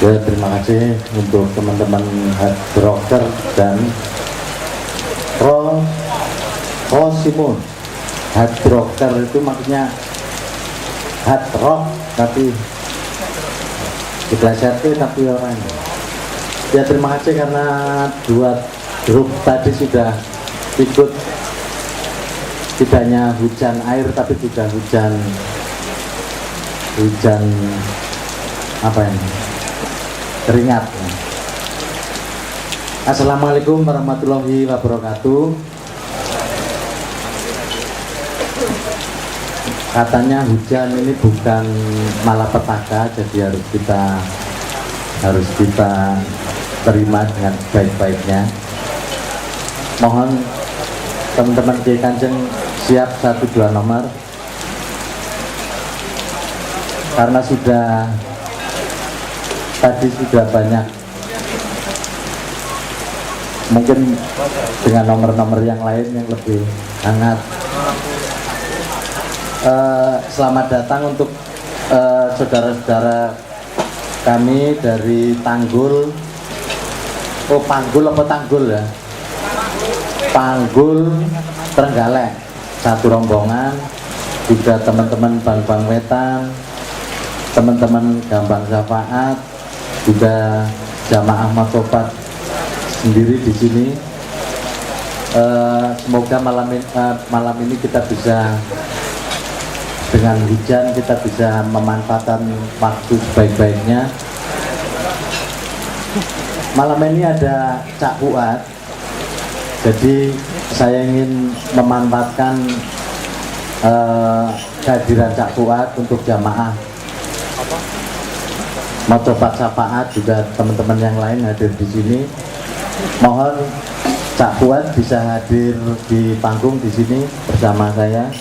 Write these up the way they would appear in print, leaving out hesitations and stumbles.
Ya, terima kasih untuk teman-teman hard rocker dan Rosimun. Hard rocker itu maksudnya hard rock tapi diplesetin tapi orang. Ya, terima kasih karena dua grup tadi sudah ikut, tidak hanya hujan air tapi juga hujan apa ini, keringat. Assalamualaikum warahmatullahi wabarakatuh. Katanya hujan ini bukan malapetaka, jadi harus kita terima dengan baik-baiknya. Mohon teman-teman Kiai Kanjeng siap 1-2 nomor, karena tadi sudah banyak, mungkin dengan nomor-nomor yang lain yang lebih hangat. Selamat datang untuk saudara-saudara kami dari Tanggul. Oh, Panggul apa Tanggul ya? Panggul Trenggalek, satu rombongan. Juga teman-teman Bang Wetan, teman-teman Gambang Syafaat, juga jamaah Matopat sendiri di sini. Semoga malam ini kita bisa, dengan hujan kita bisa memanfaatkan waktu sebaik-baiknya. Malam ini ada Cak Fuad, jadi saya ingin memanfaatkan kehadiran Cak Fuad untuk jamaah Matopat Syafaat, juga teman-teman yang lain hadir di sini. Mohon Cak Fuad bisa hadir di panggung di sini bersama saya.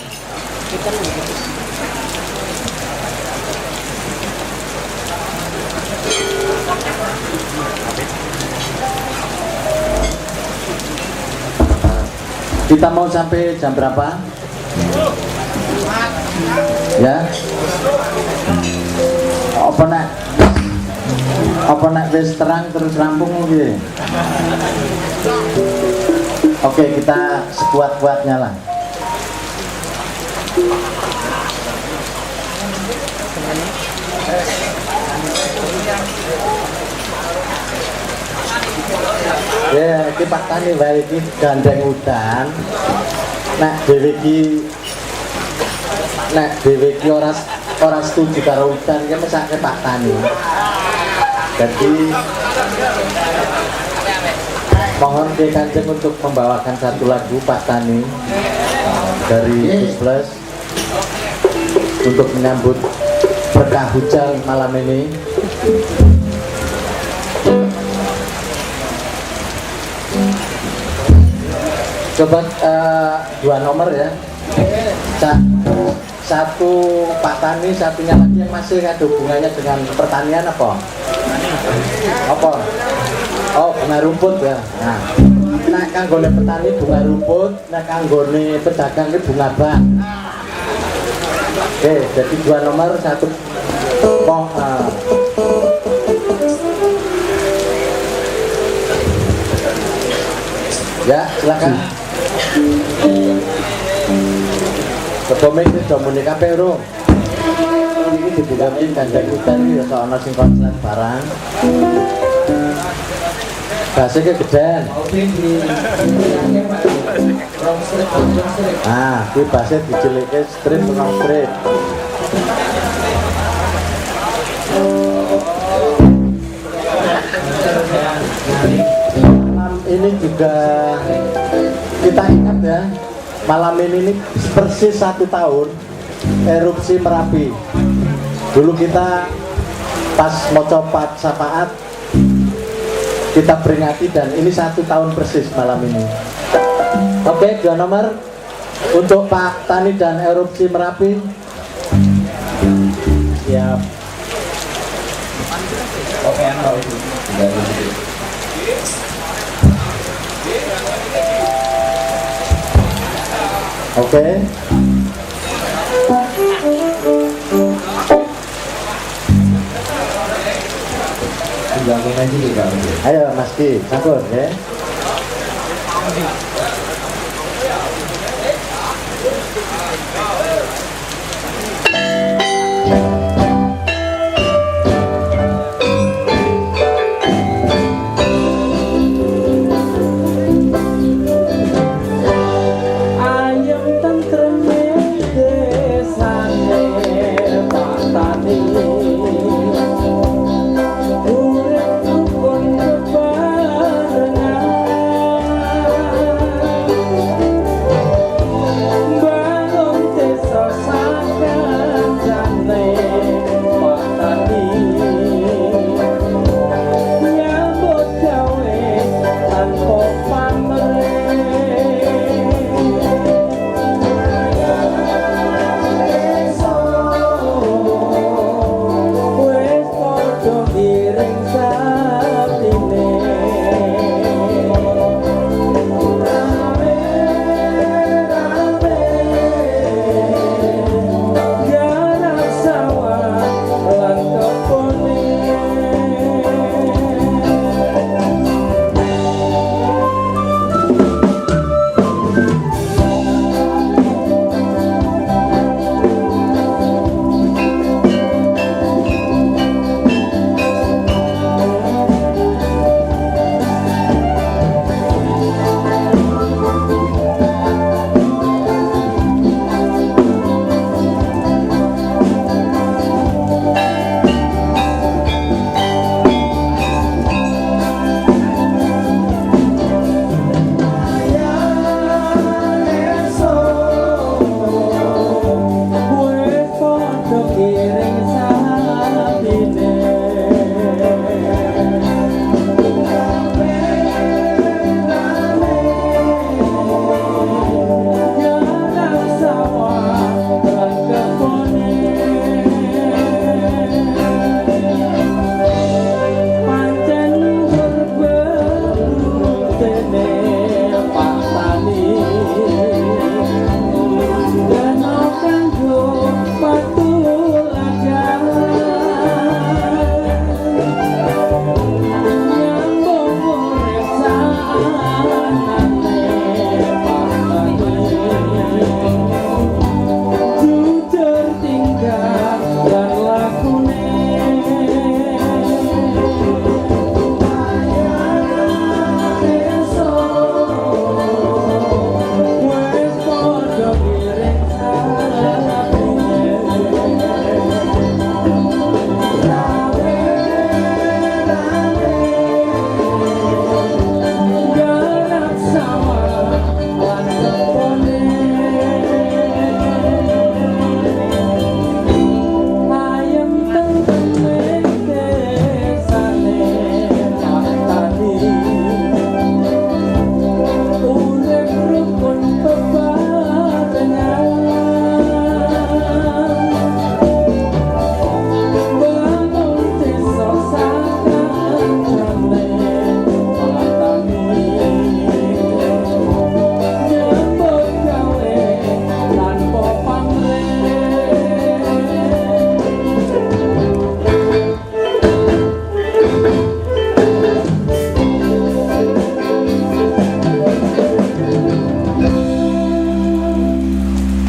Kita mau sampai jam berapa? Ya? Apa nak wis terang terus rampung gitu? Oke, kita sekuat-kuatnya lah. Ya, iki Pak Tani wae iki gandeng udan. Nek dhewe iki ora setuju karo udan ya mesake Pak Tani. Jadi mohon Kiai Kanjeng untuk membawakan satu lagu Pak Tani dari Plus untuk menyambut berkah hujan malam ini. Coba 2 nomor ya. Satu Pak Tani, satunya lagi yang masih ada hubungannya dengan pertanian apa? Apa? Oh, bunga rumput ya. Nah, kanggone petani bunga rumput, nah kanggone pedagang ini bunga bak. Oke, jadi 2 nomor, 1 ya, silakan. Ketomik itu sudah muni kabeh ro. Ini dibukain gandeng udan iki ya ana sing konslet barang. Basike gedean. Kuwi base dicilike strip rong strip. Malam ini juga kita ingat ya, malam ini persis 1 tahun erupsi Merapi. Dulu kita pas Matopat Syafaat kita peringati, dan ini 1 tahun persis malam ini. Oke, 2 nomor untuk Pak Tani dan erupsi Merapi. Siap. Oke, Oke. Ganggu aja juga. Ayo Mas Ki, sampun ya.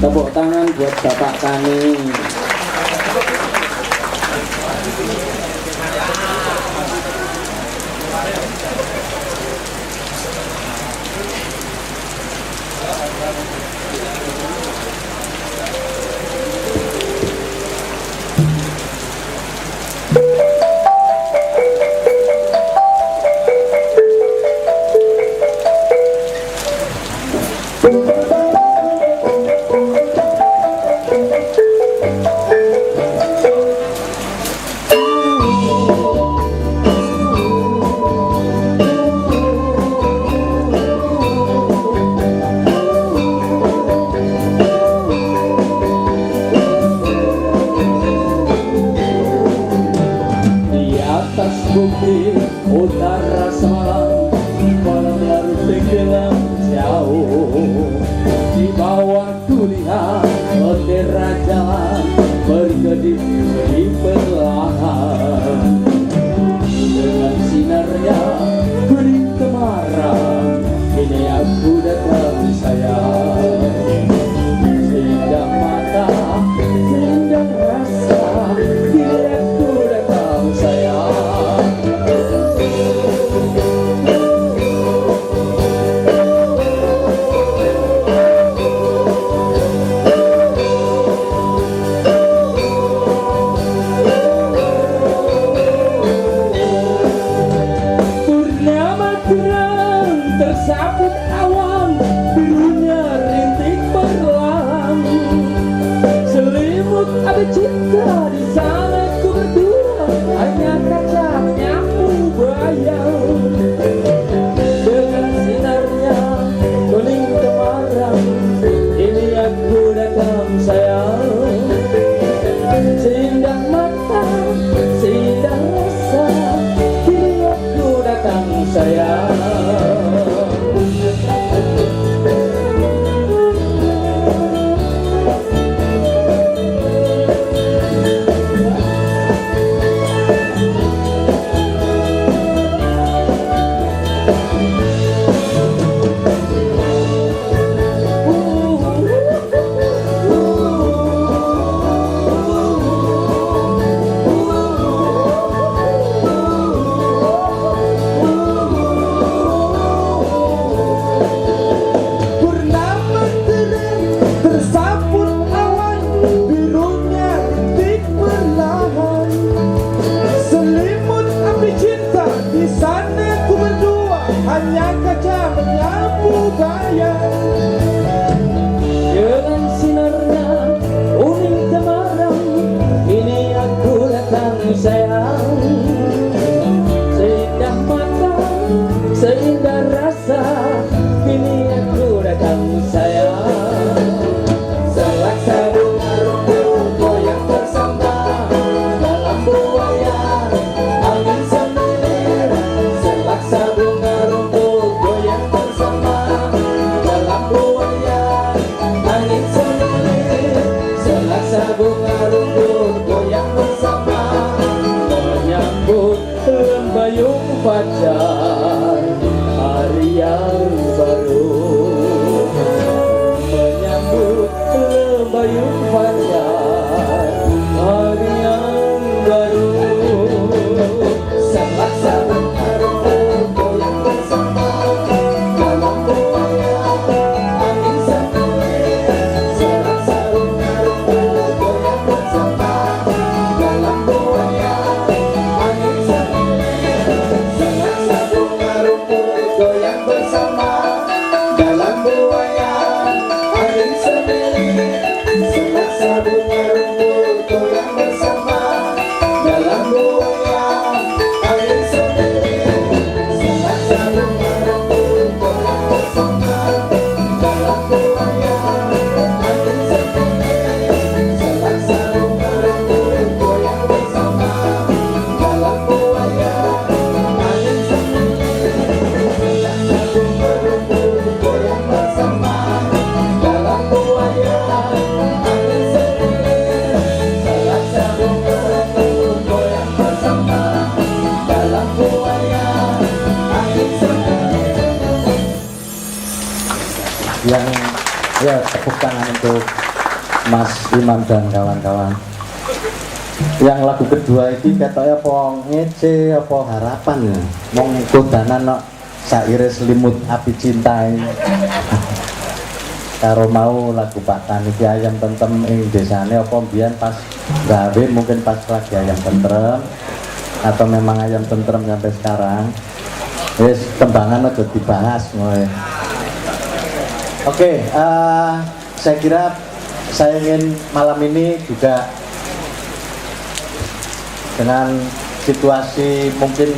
Tepuk tangan buat Bapak kami. bukti utara semalam malam tenggelam jauh di bawah kulihat bendera jalan berkedip di perlahan dengan sana ku berdua hanya kaca menyapu bayang. Dengan sinarnya kuning kemarang, ini aku datang sayang. Seindah mata, seindah rasa, kini aku datang sayang. Purnama terang tersaput awan, birunya rintik perlahan. Selimut api cinta, di sana ku berdua hanya kaca menyapu bayang. Dengan sinarnya kuning kemarang, ini aku datang sayang. Seindah mata, seindah rasa, kini aku datang sayang. Selaksa bunga rumput goyang bersama dalam buaya angin semilir. Selaksa bunga rumput goyang bersama dalam buaya angin semilir. Selaksa bunga rumput goyang bersama menyambut lembayung fajar hari yang baru. Menyambut lembayung fajar hari yang baru. Selaksa bunga rumput goyang bersama dalam buaya angin semilir. Selaksa bunga rumput goyang bersama dalam buaya angin semilir. Selaksa bunga rumput goyang bersama dalam buaya angin semilir. Selaksa bunga rumput goyang bersama dalam buaya angin semilir. Selaksa bunga rumput goyang bersama dalam buaya angin semilir. Selaksa bunga rumput goyang bersama dalam buaya angin semilir. Selaksa bunga rumput goyang bersama dalam buaya angin semilir. Selaksa bunga rumput goyang bersama dalam buaya angin semilir. Yang ya tepuk tangan untuk Mas Imam dan kawan-kawan. Yang lagu kedua ini katanya apa ngece apa harapan ya, mong kodanan no saire selimut api cinta ini. Karo mau lagu Pak Tan iki ayam tentrem ing desane apa mbiyen pas gawe mungkin pas lagi ayam tentrem atau memang ayam tentrem sampai sekarang. Wis tembangan aja dibahas ngono. Oke, saya kira saya ingin malam ini juga dengan situasi mungkin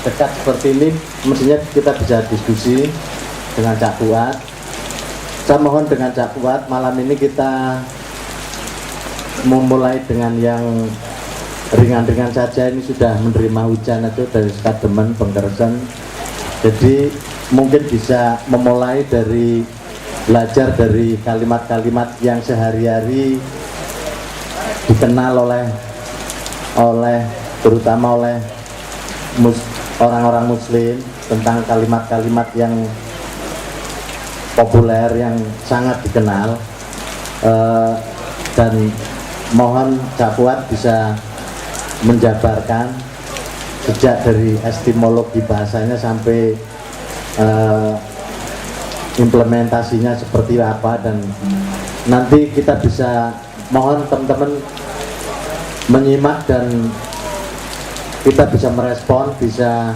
dekat seperti ini, mestinya kita bisa diskusi dengan Cak Fuad. Saya mohon dengan Cak Fuad malam ini kita memulai dengan yang ringan-ringan saja. Ini sudah menerima hujan itu dari Skademen, Bengkersen. Jadi mungkin bisa memulai dari belajar dari kalimat-kalimat yang sehari-hari dikenal oleh terutama oleh orang-orang Muslim, tentang kalimat-kalimat yang populer yang sangat dikenal, dan mohon Cak Fuad bisa menjabarkan sejak dari etimologi bahasanya sampai implementasinya seperti apa, dan nanti kita bisa mohon teman-teman menyimak dan kita bisa merespon, bisa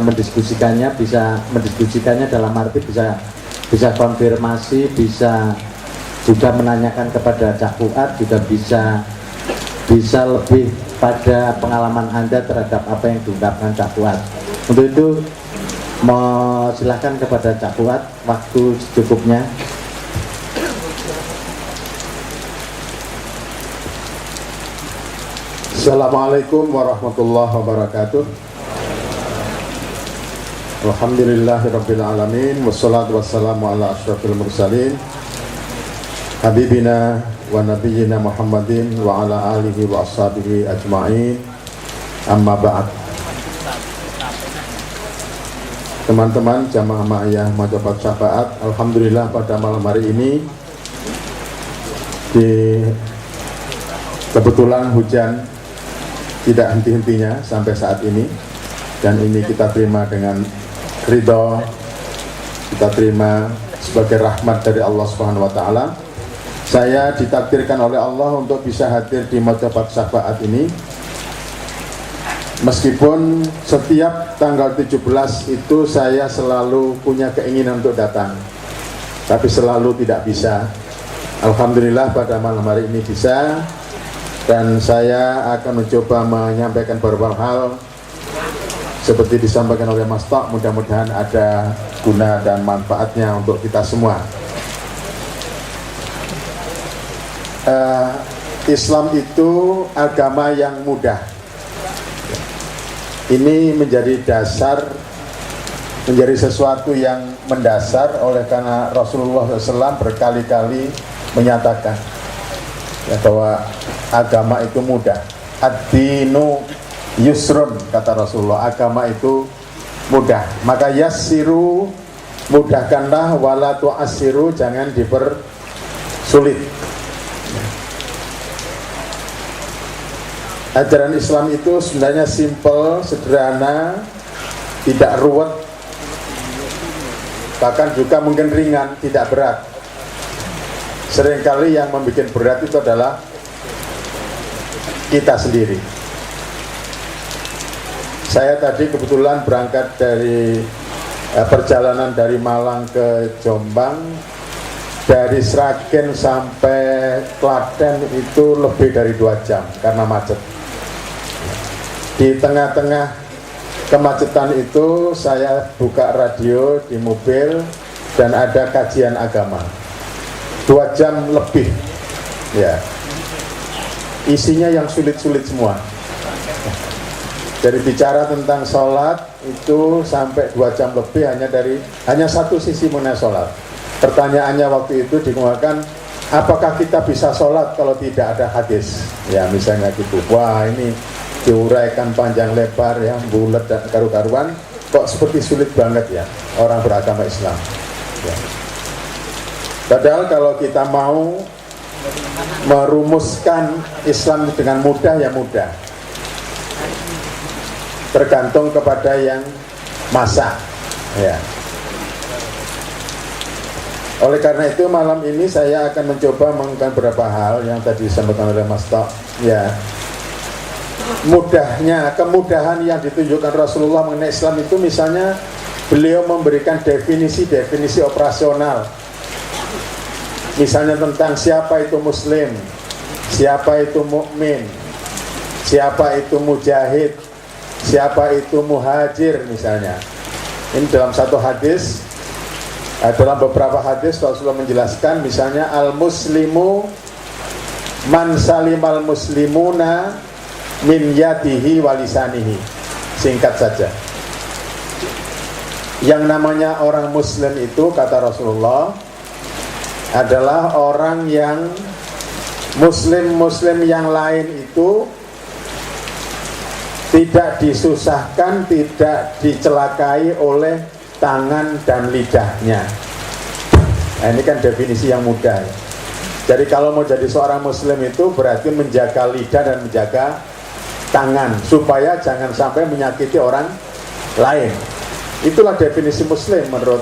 mendiskusikannya dalam arti bisa konfirmasi, bisa juga menanyakan kepada Cak Fuad, juga bisa bisa lebih pada pengalaman Anda terhadap apa yang diungkapkan Cak Fuad. Untuk itu silakan kepada Cak Fuad waktu secukupnya. Assalamualaikum warahmatullahi wabarakatuh. Alhamdulillahirabbil alamin wassalatu wassalamu ala asyrafil mursalin habibina wa nabiyyina Muhammadin wa ala alihi wa ashabihi ajma'in. Amma ba'd. Teman-teman jamaah ma'iyah Majabat Syafaat, alhamdulillah pada malam hari ini kebetulan hujan tidak henti-hentinya sampai saat ini, dan ini kita terima dengan ridho, kita terima sebagai rahmat dari Allah Subhanahu wa taala. Saya ditakdirkan oleh Allah untuk bisa hadir di Majabat Syafaat ini, meskipun setiap tanggal 17 itu saya selalu punya keinginan untuk datang, tapi selalu tidak bisa. Alhamdulillah pada malam hari ini bisa, dan saya akan mencoba menyampaikan beberapa hal seperti disampaikan oleh Mas Tok. Mudah-mudahan ada guna dan manfaatnya untuk kita semua. Islam itu agama yang mudah. Ini menjadi dasar, menjadi sesuatu yang mendasar, oleh karena Rasulullah SAW berkali-kali menyatakan ya, bahwa agama itu mudah. Ad-dinu yusrun, kata Rasulullah, agama itu mudah. Maka yassiru, mudahkanlah, wala tu'assiru, jangan dipersulit. Ajaran Islam itu sebenarnya simple, sederhana, tidak ruwet, bahkan juga mungkin ringan, tidak berat. Seringkali yang membuat berat itu adalah kita sendiri. Saya tadi kebetulan berangkat dari perjalanan dari Malang ke Jombang, dari Sragen sampai Klaten itu lebih dari 2 jam karena macet. Di tengah-tengah kemacetan itu saya buka radio di mobil dan ada kajian agama 2 jam lebih, ya. Isinya yang sulit-sulit semua. Dari bicara tentang sholat itu sampai 2 jam lebih hanya satu sisi mengenai sholat. Pertanyaannya waktu itu dikemukakan, apakah kita bisa sholat kalau tidak ada hadis? Ya misalnya gitu. Wah, ini diuraikan panjang lebar, ya, bulat dan karu-karuan. Kok seperti sulit banget ya orang beragama Islam, ya. Padahal kalau kita mau merumuskan Islam dengan mudah, ya mudah. Tergantung kepada yang masak, ya. Oleh karena itu malam ini saya akan mencoba mengungkapkan beberapa hal yang tadi disampaikan oleh Mas Tok, ya. Mudahnya, kemudahan yang ditunjukkan Rasulullah mengenai Islam itu, misalnya beliau memberikan definisi operasional. Misalnya tentang siapa itu muslim, siapa itu mukmin, siapa itu mujahid, siapa itu muhajir misalnya. Ini dalam satu hadis, dalam beberapa hadis Rasulullah menjelaskan, misalnya al-muslimu man salimal muslimuna min yadihi walisanihi. Singkat saja, yang namanya orang muslim itu, kata Rasulullah, adalah orang yang muslim yang lain itu tidak disusahkan, tidak dicelakai oleh tangan dan lidahnya. Nah, ini kan definisi yang mudah. Jadi kalau mau jadi seorang muslim itu berarti menjaga lidah dan menjaga tangan supaya jangan sampai menyakiti orang lain. Itulah definisi muslim menurut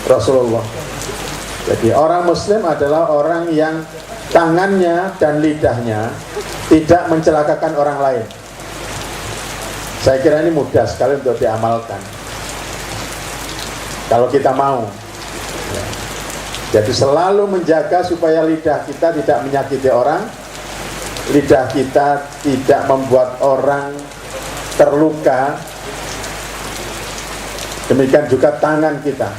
Rasulullah. Jadi orang muslim adalah orang yang tangannya dan lidahnya tidak mencelakakan orang lain. Saya kira ini mudah sekali untuk diamalkan kalau kita mau, ya. Jadi selalu menjaga supaya lidah kita tidak menyakiti orang, lidah kita tidak membuat orang terluka, demikian juga tangan kita.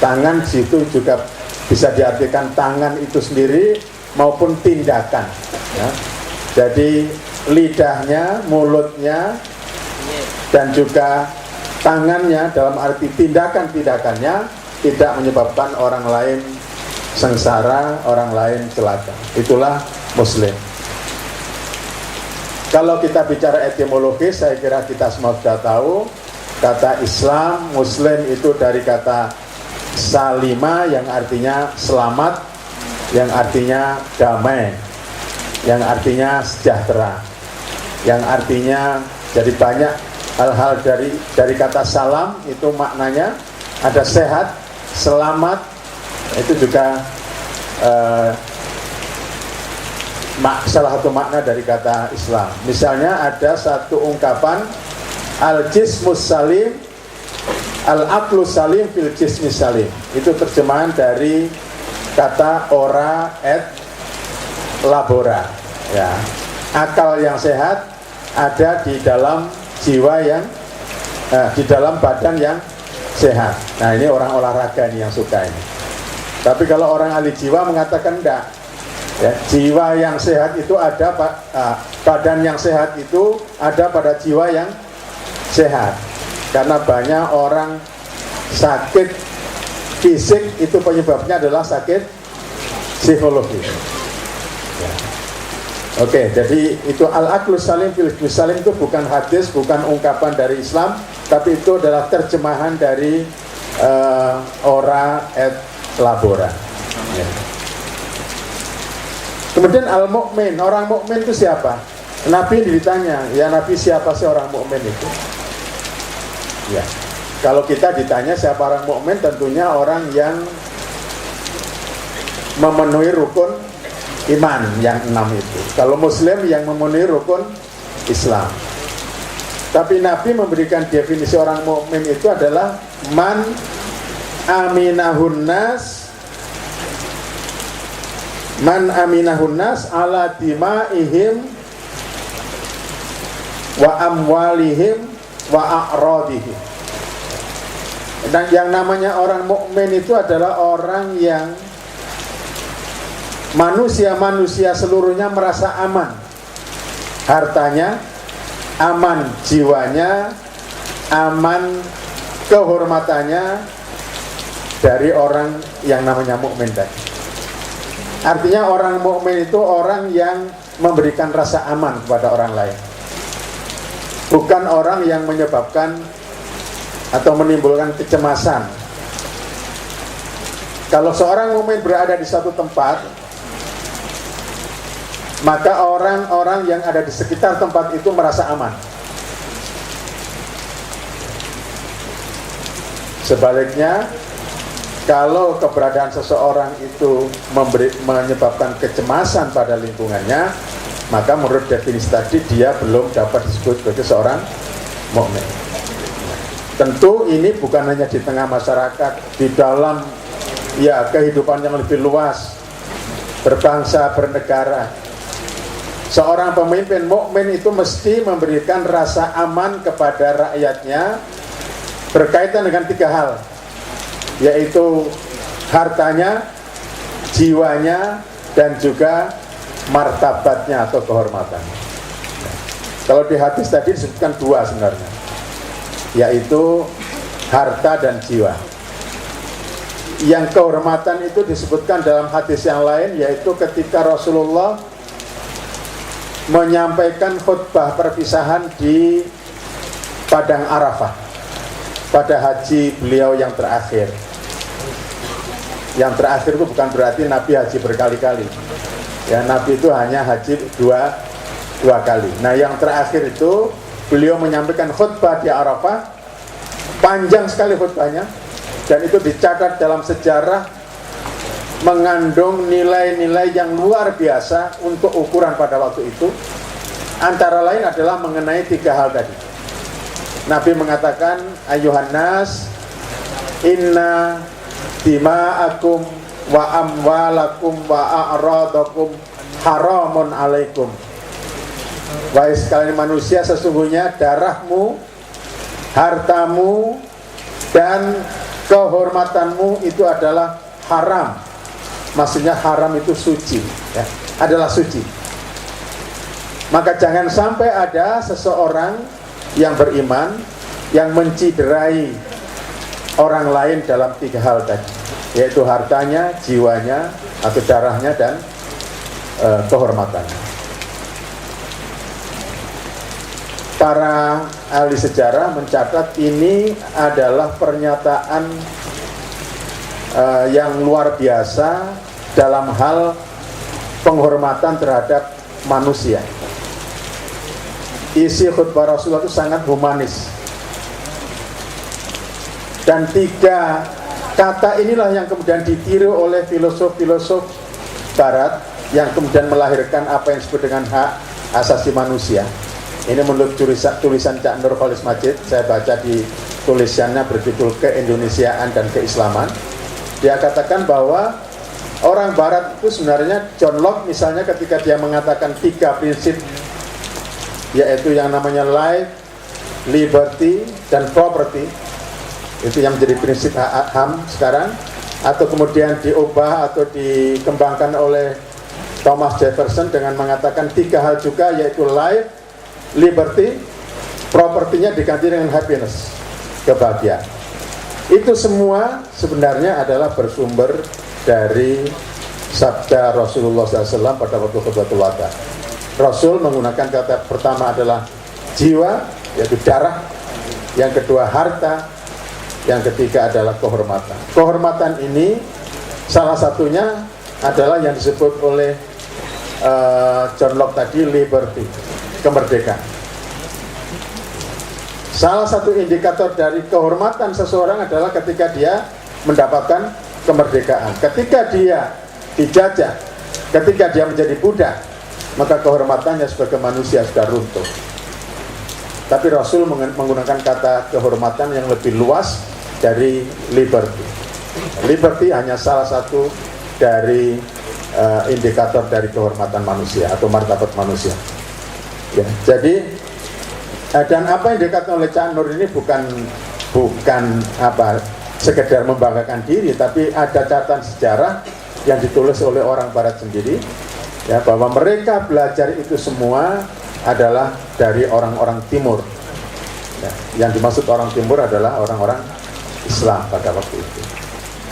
Tangan situ juga bisa diartikan tangan itu sendiri maupun tindakan, ya. Jadi lidahnya, mulutnya, dan juga tangannya dalam arti tindakan-tindakannya tidak menyebabkan orang lain sengsara, orang lain celaka. Itulah Muslim. Kalau kita bicara etimologis, saya kira kita semua sudah tahu kata Islam, Muslim itu dari kata salima yang artinya selamat, yang artinya damai, yang artinya sejahtera, yang artinya jadi banyak hal-hal dari kata salam itu maknanya ada sehat, selamat, itu juga salah satu makna dari kata Islam. Misalnya ada satu ungkapan al-jismus salim, al-aqlus salim fil jismis salim. Itu terjemahan dari kata ora et labora, ya. Akal yang sehat ada di dalam jiwa yang di dalam badan yang sehat. Nah, ini orang olahraga nih yang suka ini. Tapi kalau orang ahli jiwa mengatakan enggak, ya, jiwa yang sehat itu ada badan yang sehat itu ada pada jiwa yang sehat. Karena banyak orang sakit fisik itu penyebabnya adalah sakit psikologis. Ya. Oke, jadi itu al-aqlus salim fil jismis salim itu bukan hadis, bukan ungkapan dari Islam, tapi itu adalah terjemahan dari ora et labora. Ya. Kemudian al-mu'min, orang mukmin itu siapa? Nabi ditanya, ya Nabi siapa sih orang mukmin itu? Ya, kalau kita ditanya siapa orang mukmin, tentunya orang yang memenuhi rukun iman yang 6 itu. Kalau Muslim yang memenuhi rukun Islam. Tapi Nabi memberikan definisi orang mukmin itu adalah man aminahun nas ala dimaihim wa amwalihim wa a'radihim. Dan yang namanya orang mukmin itu adalah orang yang manusia-manusia seluruhnya merasa aman, hartanya aman, jiwanya aman, kehormatannya dari orang yang namanya mukmin tadi. Artinya orang mukmin itu orang yang memberikan rasa aman kepada orang lain, bukan orang yang menyebabkan atau menimbulkan kecemasan. Kalau seorang mukmin berada di satu tempat, maka orang-orang yang ada di sekitar tempat itu merasa aman. Sebaliknya, kalau keberadaan seseorang itu menyebabkan kecemasan pada lingkungannya, maka menurut definisi tadi dia belum dapat disebut sebagai seorang mukmin. Tentu ini bukan hanya di tengah masyarakat, di dalam ya kehidupan yang lebih luas, berbangsa, bernegara. Seorang pemimpin mukmin itu mesti memberikan rasa aman kepada rakyatnya berkaitan dengan 3 hal, yaitu hartanya, jiwanya, dan juga martabatnya atau kehormatannya. Kalau di hadis tadi disebutkan 2 sebenarnya, yaitu harta dan jiwa. Yang kehormatan itu disebutkan dalam hadis yang lain, yaitu ketika Rasulullah menyampaikan khutbah perpisahan di Padang Arafah pada haji beliau yang terakhir. Yang terakhir itu bukan berarti Nabi haji berkali-kali. Ya, Nabi itu hanya haji dua kali. Nah, yang terakhir itu beliau menyampaikan khutbah di Arafah, panjang sekali khutbahnya, dan itu dicatat dalam sejarah, mengandung nilai-nilai yang luar biasa untuk ukuran pada waktu itu. Antara lain adalah mengenai 3 hal tadi. Nabi mengatakan, ayuhan nas, inna dima'akum wa amwalakum wa a'radakum haramun alaikum. Wahai sekalian manusia, sesungguhnya darahmu, hartamu, dan kehormatanmu itu adalah haram. Maksudnya haram itu suci, ya, adalah suci. Maka jangan sampai ada seseorang yang beriman yang menciderai orang lain dalam 3 hal tadi, yaitu hartanya, jiwanya, atau darahnya, dan kehormatannya. Para ahli sejarah mencatat ini adalah pernyataan yang luar biasa dalam hal penghormatan terhadap manusia. Isi khutbah Rasulullah itu sangat humanis. Dan 3 kata inilah yang kemudian ditiru oleh filosof-filosof barat yang kemudian melahirkan apa yang disebut dengan hak asasi manusia. Ini menurut tulisan Cak Nur Khalis Majid, saya baca di tulisannya berjudul Keindonesiaan dan Keislaman. Dia katakan bahwa orang barat itu sebenarnya, John Locke misalnya ketika dia mengatakan 3 prinsip, yaitu yang namanya life, liberty, dan property, itu yang menjadi prinsip HAM sekarang, atau kemudian diubah atau dikembangkan oleh Thomas Jefferson dengan mengatakan 3 hal juga, yaitu life, liberty, propertinya diganti dengan happiness, kebahagiaan. Itu semua sebenarnya adalah bersumber dari sabda Rasulullah SAW pada waktu khutbatul wada. Rasul menggunakan kata pertama adalah jiwa, yaitu darah, yang kedua harta, yang ketiga adalah kehormatan. Kehormatan ini salah satunya adalah yang disebut oleh John Locke tadi, liberty, kemerdekaan. Salah satu indikator dari kehormatan seseorang adalah ketika dia mendapatkan kemerdekaan. Ketika dia dijajah, ketika dia menjadi budak, maka kehormatannya sebagai manusia sudah runtuh. Tapi Rasul menggunakan kata kehormatan yang lebih luas dari liberty. Liberty hanya salah satu dari indikator dari kehormatan manusia atau martabat manusia. Ya, jadi dan apa yang dikatakan oleh Cak Nur ini bukan apa sekedar membanggakan diri, tapi ada catatan sejarah yang ditulis oleh orang barat sendiri, ya, bahwa mereka belajar itu semua adalah dari orang-orang timur, ya, yang dimaksud orang timur adalah orang-orang Islam pada waktu itu,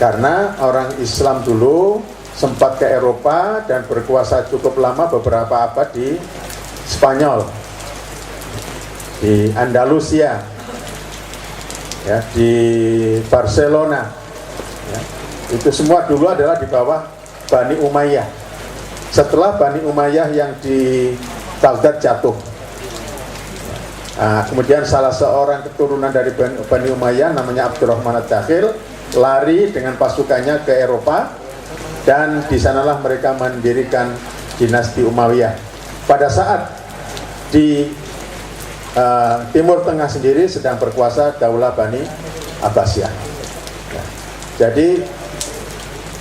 karena orang Islam dulu sempat ke Eropa dan berkuasa cukup lama, beberapa abad di Spanyol, di Andalusia, ya, di Barcelona, ya. Itu semua dulu adalah di bawah Bani Umayyah. Setelah Bani Umayyah yang di Baghdad jatuh, nah, kemudian salah seorang keturunan dari Bani Umayyah namanya Abdurrahman Ad-Dakhil lari dengan pasukannya ke Eropa, dan di sanalah mereka mendirikan dinasti Umayyah. Pada saat di Timur Tengah sendiri sedang berkuasa Daulah Bani Abbasiyah. Ya. Jadi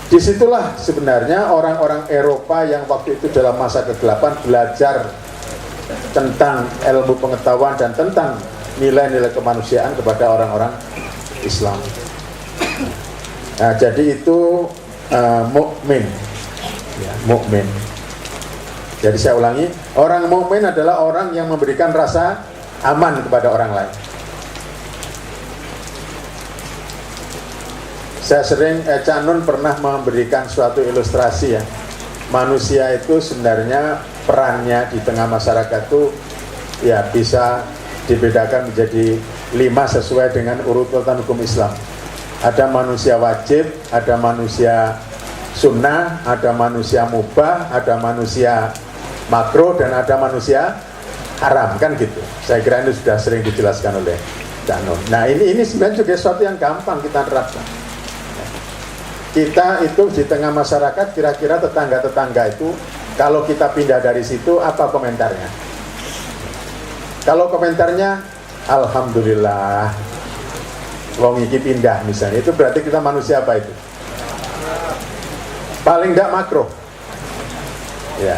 disitulah sebenarnya orang-orang Eropa yang waktu itu dalam masa kegelapan belajar tentang ilmu pengetahuan dan tentang nilai-nilai kemanusiaan kepada orang-orang Islam. Nah, jadi itu mukmin, ya, mukmin. Jadi saya ulangi, orang mukmin adalah orang yang memberikan rasa aman kepada orang lain. Saya sering, Cak Nun pernah memberikan suatu ilustrasi, ya. Manusia itu sebenarnya perannya di tengah masyarakat itu ya bisa dibedakan menjadi 5 sesuai dengan urutan hukum Islam. Ada manusia wajib, ada manusia sunnah, ada manusia mubah, ada manusia makruh, dan ada manusia haram, kan gitu. Saya kira ini sudah sering dijelaskan oleh Cak Nun. Nah, ini sebenarnya juga sesuatu yang gampang kita terapkan. Kita itu di tengah masyarakat, kira-kira tetangga-tetangga itu kalau kita pindah dari situ, apa komentarnya? Kalau komentarnya alhamdulillah wong iki pindah misalnya, itu berarti kita manusia apa itu? Paling enggak makruh. Ya,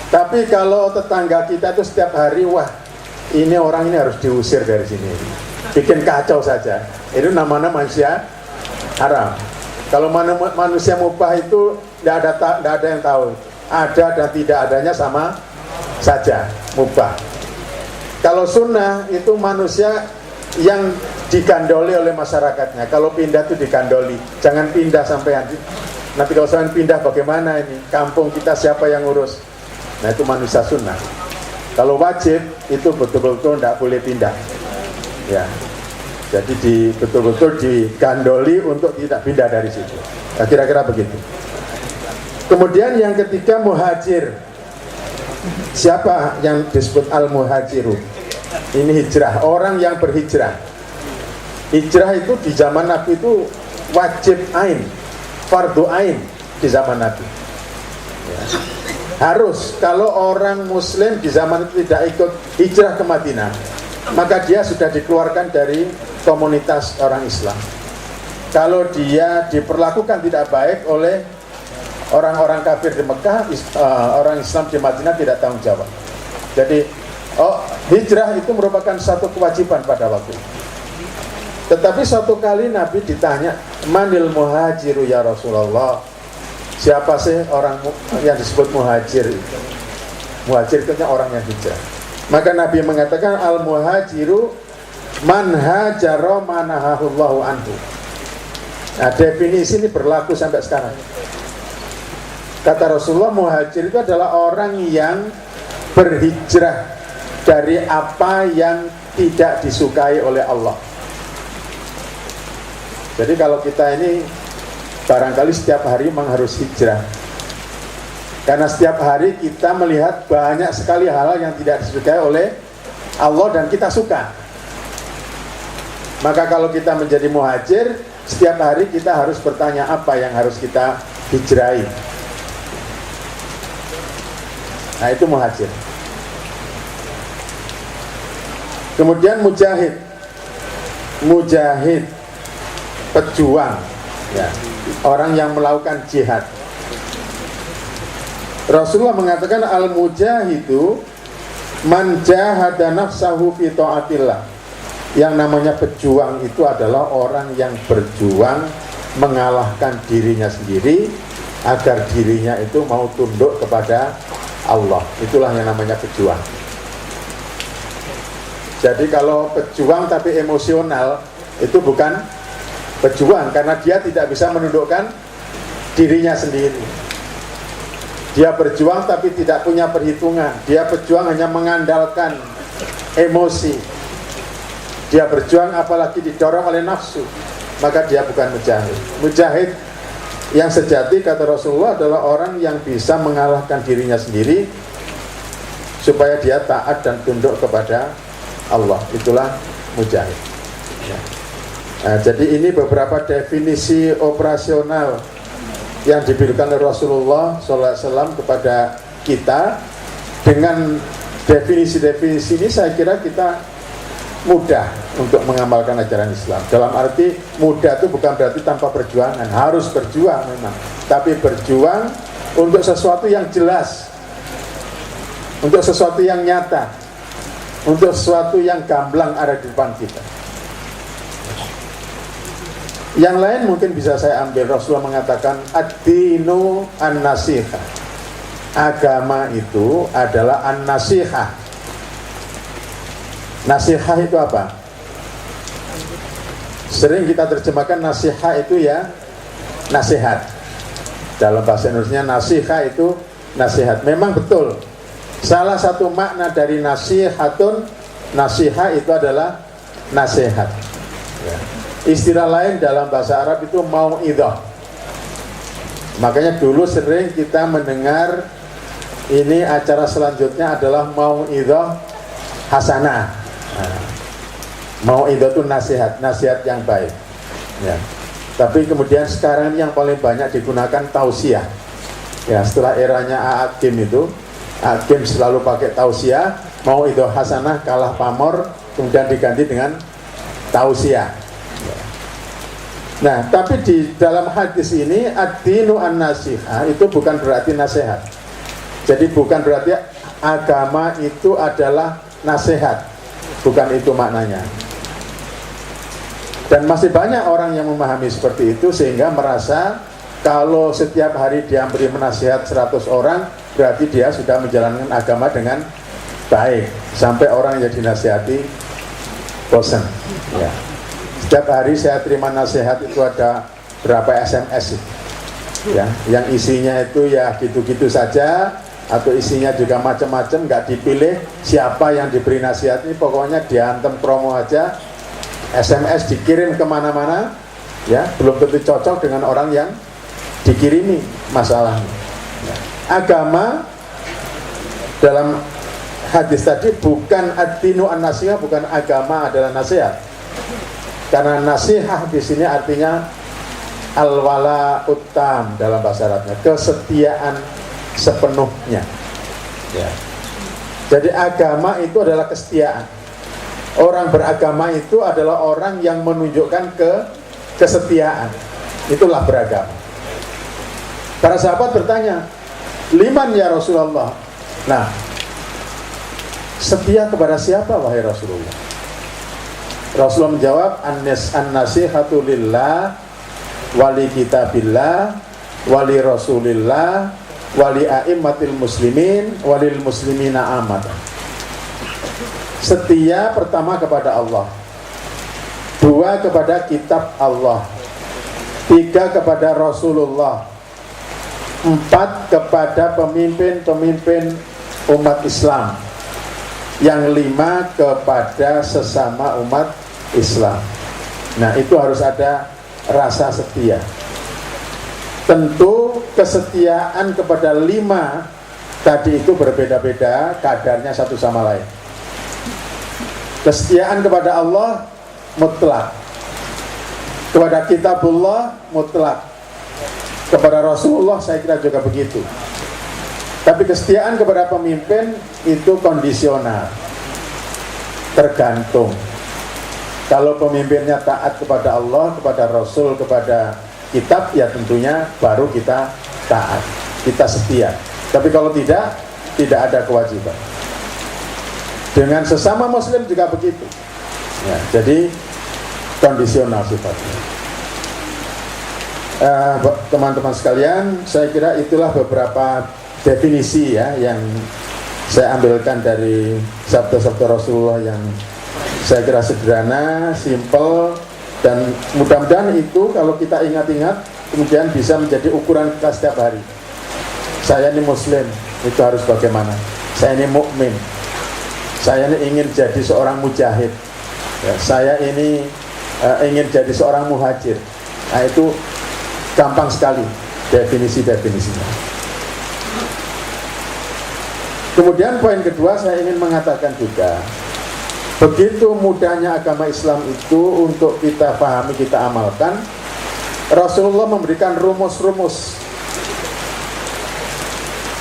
Tapi kalau tetangga kita itu setiap hari, wah ini orang ini harus diusir dari sini, bikin kacau saja, itu namanya manusia haram. Kalau manusia mubah itu tidak ada yang tahu, ada dan tidak adanya sama saja, mubah. Kalau sunnah itu manusia yang digandoli oleh masyarakatnya. Kalau pindah itu digandoli, jangan pindah sampai nanti kalau sampai pindah bagaimana ini? Kampung kita siapa yang ngurus? Nah itu manusia sunnah. Kalau wajib itu betul-betul tidak boleh pindah. Ya, jadi betul-betul digandoli untuk tidak pindah dari situ. Nah, kira-kira begitu. Kemudian yang ketiga muhajir. Siapa yang disebut al-muhajiru? Ini hijrah, orang yang berhijrah. Hijrah itu di zaman Nabi itu wajib ain, fardu ain di zaman Nabi. Ya. Harus, kalau orang muslim di zaman itu tidak ikut hijrah ke Madinah, maka dia sudah dikeluarkan dari komunitas orang Islam. Kalau dia diperlakukan tidak baik oleh orang-orang kafir di Mekah, orang Islam di Madinah tidak tanggung jawab. Jadi hijrah itu merupakan satu kewajiban pada waktu itu. Tetapi suatu kali Nabi ditanya, manil muhajiru ya Rasulullah, siapa sih orang yang disebut muhajir itu? Muhajir itu orang yang hijrah. Maka Nabi mengatakan al muhajiru man hajara manahahullahu anhu. Nah, definisi ini berlaku sampai sekarang. Kata Rasulullah, muhajir itu adalah orang yang berhijrah dari apa yang tidak disukai oleh Allah. Jadi kalau kita ini barangkali setiap hari memang harus hijrah, karena setiap hari kita melihat banyak sekali hal-hal yang tidak disukai oleh Allah dan kita suka. Maka kalau kita menjadi muhajir, setiap hari kita harus bertanya apa yang harus kita hijrahi. Nah itu muhajir. Kemudian mujahid. Mujahid, pejuang, ya, orang yang melakukan jihad. Rasulullah mengatakan al-mujahidu man jahada nafsahu fi ta'atillah. Yang namanya pejuang itu adalah orang yang berjuang mengalahkan dirinya sendiri agar dirinya itu mau tunduk kepada Allah. Itulah yang namanya pejuang. Jadi kalau pejuang tapi emosional, itu bukan pejuang, karena dia tidak bisa menundukkan dirinya sendiri. Dia berjuang tapi tidak punya perhitungan. Dia berjuang hanya mengandalkan emosi. Dia berjuang apalagi didorong oleh nafsu, maka dia bukan mujahid. Mujahid yang sejati kata Rasulullah adalah orang yang bisa mengalahkan dirinya sendiri supaya dia taat dan tunduk kepada Allah. Itulah mujahid. Ya. Nah, jadi ini beberapa definisi operasional yang diberikan oleh Rasulullah SAW kepada kita. Dengan definisi-definisi ini saya kira kita mudah untuk mengamalkan ajaran Islam. Dalam arti mudah itu bukan berarti tanpa perjuangan, harus berjuang memang, tapi berjuang untuk sesuatu yang jelas, untuk sesuatu yang nyata, untuk sesuatu yang gamblang ada di depan kita. Yang lain mungkin bisa saya ambil. Rasulullah mengatakan ad-dinu an-nasihah. Agama itu adalah an-nasihah. Nasihah itu apa? Sering kita terjemahkan nasihah itu ya nasihat. Dalam bahasa Indonesia nasihah itu nasihat. Memang betul. Salah satu makna dari nasihatun, nasihah itu adalah nasihat. Ya. Istilah lain dalam bahasa Arab itu mau'idhah. Makanya dulu sering kita mendengar ini acara selanjutnya adalah mau'idhah hasanah. Nah, mau'idhah itu nasihat, nasihat yang baik. Ya. Tapi kemudian sekarang yang paling banyak digunakan tausiah. Ya, setelah eranya A'agim itu, A'agim selalu pakai tausiah, mau'idhah hasanah kalah pamor, kemudian diganti dengan tausiah. Nah, tapi di dalam hadis ini ad-dinu an-nasihah itu bukan berarti nasihat. Jadi bukan berarti agama itu adalah nasihat, bukan itu maknanya. Dan masih banyak orang yang memahami seperti itu sehingga merasa kalau setiap hari dia beri menasihat 100 orang, berarti dia sudah menjalankan agama dengan baik. Sampai orang yang dinasihati bosan. Ya. Setiap hari saya terima nasihat itu ada berapa SMS itu. Ya, yang isinya itu ya gitu-gitu saja, atau isinya juga macam-macam, nggak dipilih siapa yang diberi nasihat ini, pokoknya diantem promo aja, SMS dikirim kemana-mana, ya belum tentu cocok dengan orang yang dikirimi masalahnya. Ya. Agama dalam hadis tadi bukan ad-dinu an-nasihah, bukan agama adalah nasihat, karena nasihat di sini artinya al-wala uttam dalam bahasa Arabnya, kesetiaan sepenuhnya. Ya. Jadi agama itu adalah kesetiaan. Orang beragama itu adalah orang yang menunjukkan kesetiaan. Itulah beragama. Para sahabat bertanya, liman ya Rasulullah? Nah, setia kepada siapa wahai Rasulullah? Rasulullah menjawab, an-nasihatu lillah, wali kitabillah, wali rasulillah, wali a'immatil muslimin, walil muslimina amat. Setia pertama kepada Allah, 2 kepada kitab Allah, 3 kepada Rasulullah, 4 kepada pemimpin-pemimpin umat Islam, yang 5 kepada sesama umat Islam. Nah, itu harus ada rasa setia. Tentu kesetiaan kepada 5 tadi itu berbeda-beda kadarnya satu sama lain. Kesetiaan kepada Allah mutlak, kepada kitabullah mutlak, kepada Rasulullah saya kira juga begitu. Tapi kesetiaan kepada pemimpin itu kondisional, tergantung. Kalau pemimpinnya taat kepada Allah, kepada Rasul, kepada kitab, ya tentunya baru kita taat, kita setia. Tapi kalau tidak ada kewajiban. Dengan sesama muslim juga begitu. Ya, jadi kondisional sifatnya. Teman-teman sekalian, saya kira itulah beberapa definisi ya yang saya ambilkan dari sabda-sabda Rasulullah yang saya kira sederhana, simple, dan mudah-mudahan itu kalau kita ingat-ingat kemudian bisa menjadi ukuran kita setiap hari. Saya ini muslim, itu harus bagaimana? Saya ini mukmin, saya ini ingin jadi seorang mujahid, ya, saya ini ingin jadi seorang muhajir. Nah, itu gampang sekali definisi-definisinya. Kemudian poin kedua saya ingin mengatakan juga, begitu mudahnya agama Islam itu untuk kita pahami, kita amalkan. Rasulullah memberikan rumus-rumus,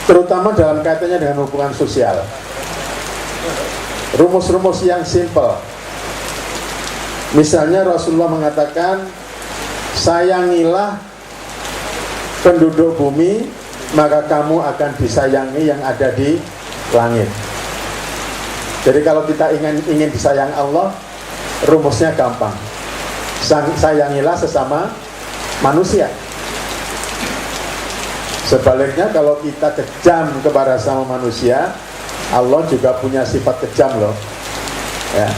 terutama dalam kaitannya dengan hubungan sosial. Rumus-rumus yang simple. Misalnya Rasulullah mengatakan, sayangilah penduduk bumi, maka kamu akan disayangi yang ada di langit. Jadi kalau kita ingin disayang Allah, rumusnya gampang. Sayangilah sesama manusia. Sebaliknya kalau kita kejam kepada sesama manusia, Allah juga punya sifat kejam loh. Ya.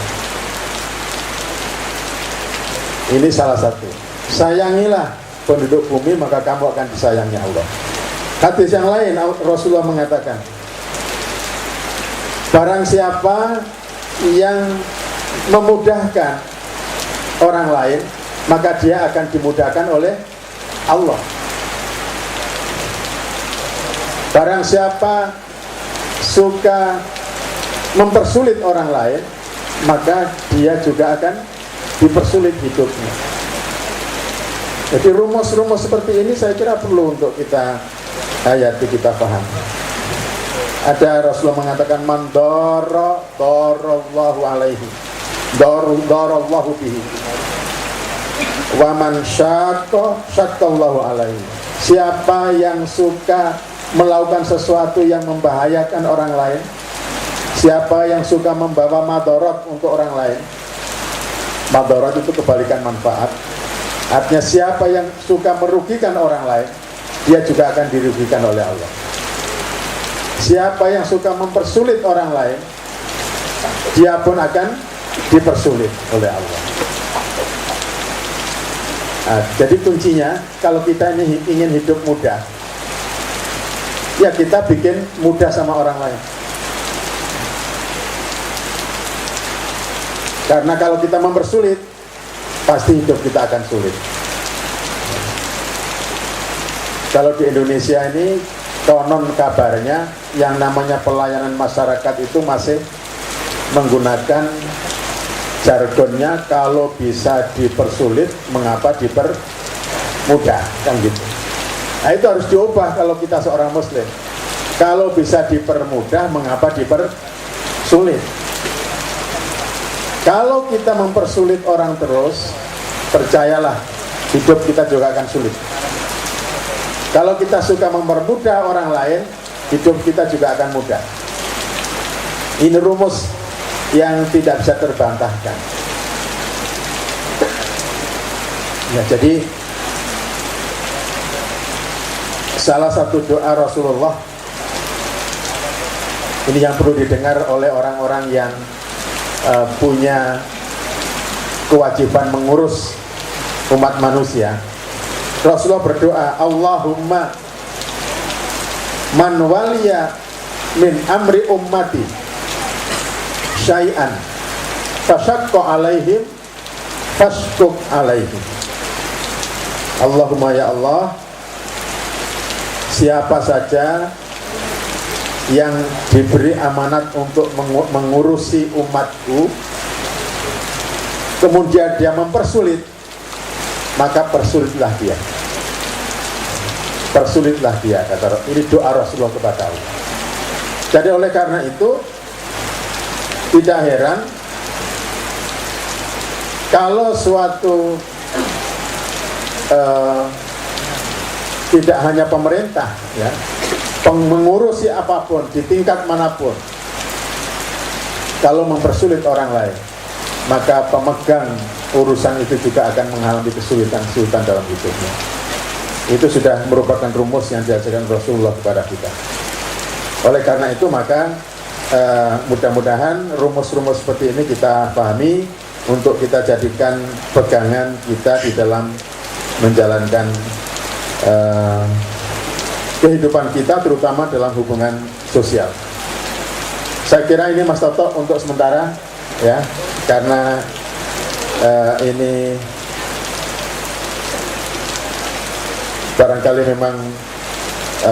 Ini salah satu. Sayangilah penduduk bumi, maka kamu akan disayangi Allah. Hadis yang lain Rasulullah mengatakan, barang siapa yang memudahkan orang lain, maka dia akan dimudahkan oleh Allah. Barang siapa suka mempersulit orang lain, maka dia juga akan dipersulit hidupnya. Jadi rumus-rumus seperti ini saya kira perlu untuk kita hayati, kita paham. Ada Rasulullah mengatakan, man darallahu alaihi darallahu bihi wa man syaqallahu alaihi. Siapa yang suka melakukan sesuatu yang membahayakan orang lain, siapa yang suka membawa madorot untuk orang lain. Madorot itu kebalikan manfaat. Artinya siapa yang suka merugikan orang lain, dia juga akan dirugikan oleh Allah. Siapa yang suka mempersulit orang lain, dia pun akan dipersulit oleh Allah. Nah, jadi kuncinya kalau kita ini ingin hidup mudah, ya kita bikin mudah sama orang lain. Karena kalau kita mempersulit, pasti hidup kita akan sulit. Kalau di Indonesia ini konon kabarnya yang namanya pelayanan masyarakat itu masih menggunakan jargonnya, kalau bisa dipersulit mengapa dipermudah, kan gitu. Nah itu harus diubah kalau kita seorang muslim. Kalau bisa dipermudah mengapa dipersulit. Kalau kita mempersulit orang terus, percayalah hidup kita juga akan sulit. Kalau kita suka mempermudah orang lain, hidup kita juga akan mudah. Ini rumus yang tidak bisa terbantahkan. Ya, jadi salah satu doa Rasulullah ini yang perlu didengar oleh orang-orang yang punya kewajiban mengurus umat manusia. Rasulullah berdoa, Allahumma man waliya min amri ummati syai'an fasyaqqa alaihim fasquk alaihim. Allahumma ya Allah, siapa saja yang diberi amanat untuk mengurusi umatku, kemudian dia mempersulit, maka persulitlah dia. Persulitlah dia, kata ini doa Rasulullah kepada Allah. Jadi oleh karena itu, tidak heran kalau suatu tidak hanya pemerintah, ya, mengurusi apapun di tingkat manapun, kalau mempersulit orang lain, maka pemegang urusan itu juga akan mengalami kesulitan-kesulitan dalam hidupnya. Itu sudah merupakan rumus yang diajarkan Rasulullah kepada kita. Oleh karena itu maka mudah-mudahan rumus-rumus seperti ini kita pahami untuk kita jadikan pegangan kita di dalam menjalankan kehidupan kita, terutama dalam hubungan sosial. Saya kira ini Mas Toto untuk sementara, ya, karena ini barangkali memang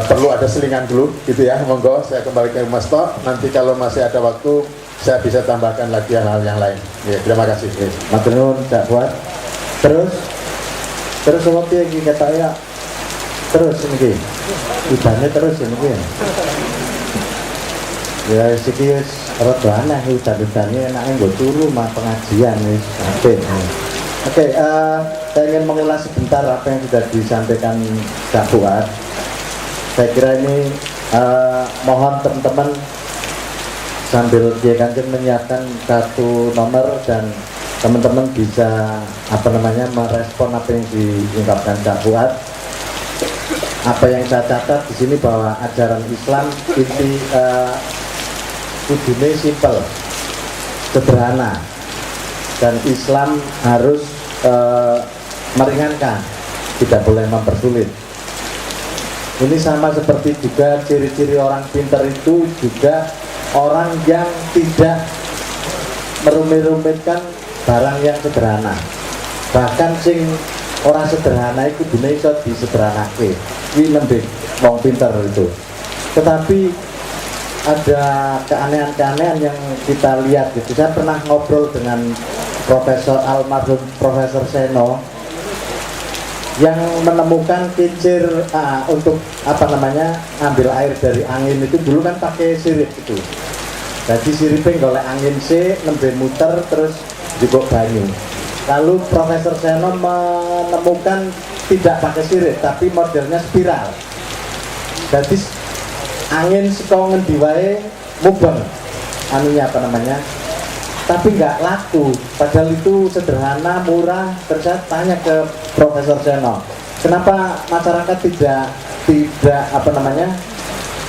perlu ada selingan dulu, gitu ya. Monggo saya kembali ke Mas Toto. Nanti kalau masih ada waktu, saya bisa tambahkan lagi hal-hal yang lain. Ya, terima kasih. Matur nuwun Cak Buat. Terus waktu yang kata ya, terus ini udannya terus ini ya siki wis rada aneh udan-udane enake nggo turu mah pengajian wis apik. Oke, saya ingin mengulas sebentar apa yang sudah disampaikan Cak Buat. Saya kira ini mohon teman-teman sambil Kiai Kanjeng menyiapkan satu nomor dan teman-teman bisa merespon apa yang diungkapkan Cak Buat. Apa yang saya catat di sini bahwa ajaran Islam inti kudune simpel, sederhana, dan Islam harus meringankan, tidak boleh mempersulit. Ini sama seperti juga ciri-ciri orang pintar itu juga orang yang tidak merumit-rumitkan barang yang sederhana. Bahkan sing orang sederhana itu dunia iso disederhanake. Ini lebih wong pinter itu. Tetapi ada keanehan-keanehan yang kita lihat gitu. Saya pernah ngobrol dengan almarhum Profesor Seno yang menemukan kincir untuk ambil air dari angin itu dulu kan pakai sirip itu. Jadi siripnya golek angin sih, nembe muter terus juga banyu. Lalu Profesor Seno menemukan tidak pakai sirip tapi modelnya spiral. Jadi angin saka ngendi wae mubeng anunya apa namanya, tapi nggak laku. Padahal itu sederhana, murah. Terus saya tanya ke Profesor Seno, kenapa masyarakat tidak apa namanya,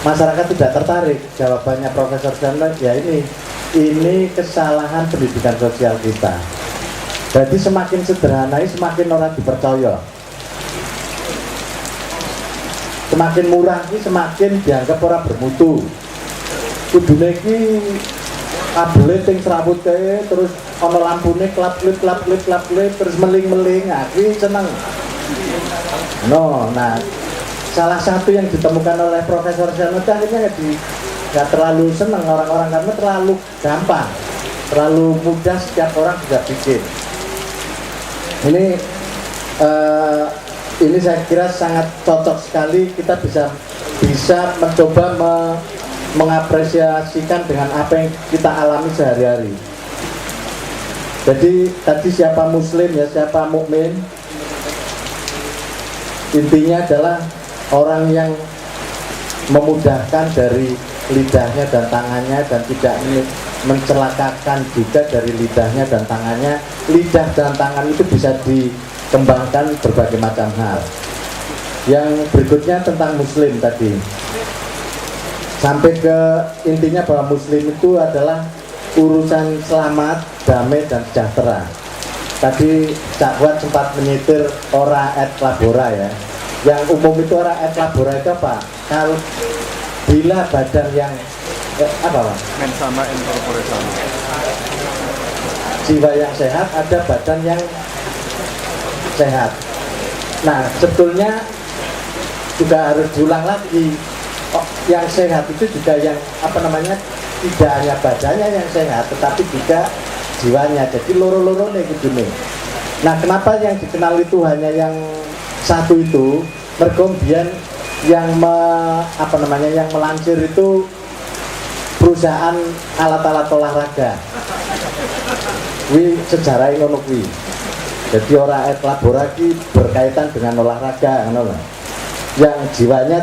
masyarakat tidak tertarik? Jawabannya Profesor Seno, ya ini kesalahan pendidikan sosial kita. Jadi semakin sederhana semakin orang dipercaya, semakin murah ini semakin dianggap orang bermutu. Kudune iki kabel sing serabut kae terus ana lampune klap-klip terus meling-meling, iki seneng. Nah, salah satu yang ditemukan oleh Profesor Seno akhirnya nggak terlalu seneng orang-orang karena terlalu gampang, terlalu mudah setiap orang bisa bikin. Ini saya kira sangat cocok sekali, kita bisa mencoba mengapresiasikan dengan apa yang kita alami sehari-hari. Jadi tadi siapa muslim ya, siapa mukmin, intinya adalah orang yang memudahkan dari lidahnya dan tangannya dan tidak mencelakakan juga dari lidahnya dan tangannya. Lidah dan tangan itu bisa dikembangkan berbagai macam hal. Yang berikutnya tentang muslim tadi, sampai ke intinya bahwa muslim itu adalah urusan selamat, damai dan sejahtera. Tadi Cak Buat sempat menyitir ora et labora ya. Yang umum itu ora et labora itu apa? Kalau bila badan yang apa Pak? Mensana in corpore sano. Jiwa yang sehat, ada badan yang sehat. Nah, sebetulnya juga harus diulang lagi. Yang sehat itu juga yang apa namanya, tidak hanya badannya yang sehat, tetapi juga jiwanya. Jadi loro-loro nih kudune. Nah, kenapa yang dikenal itu hanya yang satu itu? Mergo mbiyen yang yang melansir itu perusahaan alat-alat olahraga. Wi sejarah ngono kuwi. Jadi ora et labora ki berkaitan dengan olahraga ngono lho. Yang jiwanya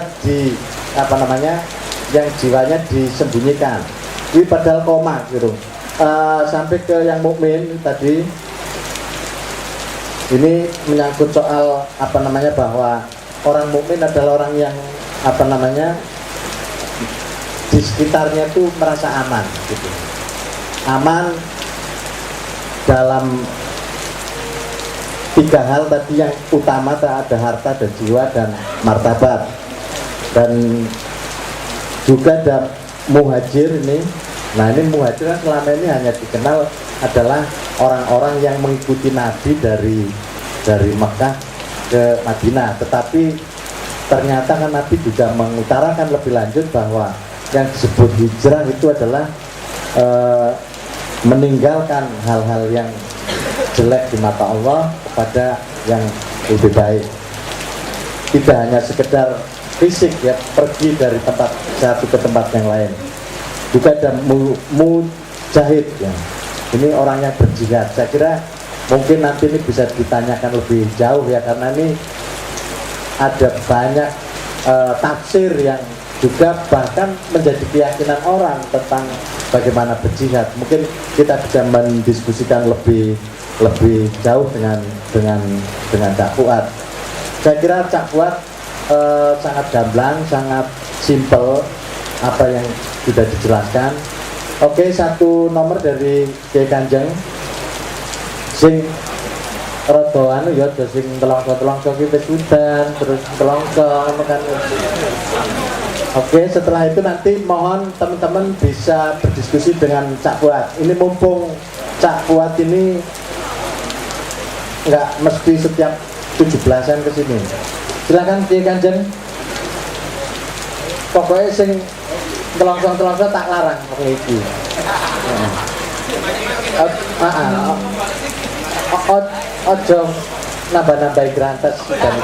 yang jiwanya disembunyikan. Kuwi padahal koma gitu. Sampai ke yang mukmin tadi. Ini menyangkut soal bahwa orang mukmin adalah orang yang di sekitarnya itu merasa aman gitu. Aman dalam 3 hal tadi yang utama, ada harta, ada jiwa dan martabat. Dan juga ada muhajir ini. Nah, ini muhajir kan selama ini hanya dikenal adalah orang-orang yang mengikuti Nabi dari Mekah ke Madinah, tetapi ternyata kan Nabi juga mengutarakan lebih lanjut bahwa yang disebut hijrah itu adalah meninggalkan hal-hal yang jelek di mata Allah kepada yang lebih baik. Tidak hanya sekedar fisik ya, pergi dari tempat satu ke tempat yang lain. Juga ada mujahid ya. Ini orang yang berjihad. Saya kira mungkin nanti ini bisa ditanyakan lebih jauh ya, karena ini ada banyak tafsir yang juga bahkan menjadi keyakinan orang tentang bagaimana berjihad. Mungkin kita bisa mendiskusikan lebih jauh dengan Cak Fuad. Saya kira Cak Fuad sangat gamblang, sangat simple apa yang sudah dijelaskan. Oke, satu nomor dari Kiai Kanjeng sing rada anu ya, sing telongso ki wis udan terus telongso kan. Oke, setelah itu nanti mohon teman-teman bisa berdiskusi dengan Cak Fuad. Ini mumpung Cak Fuad ini nggak mesti setiap 17-an ke sini. Silakan Kiai Kanjeng. Pokoknya sing telongso tak larang pakai iki. Ojo nambah-nambahi grantes dan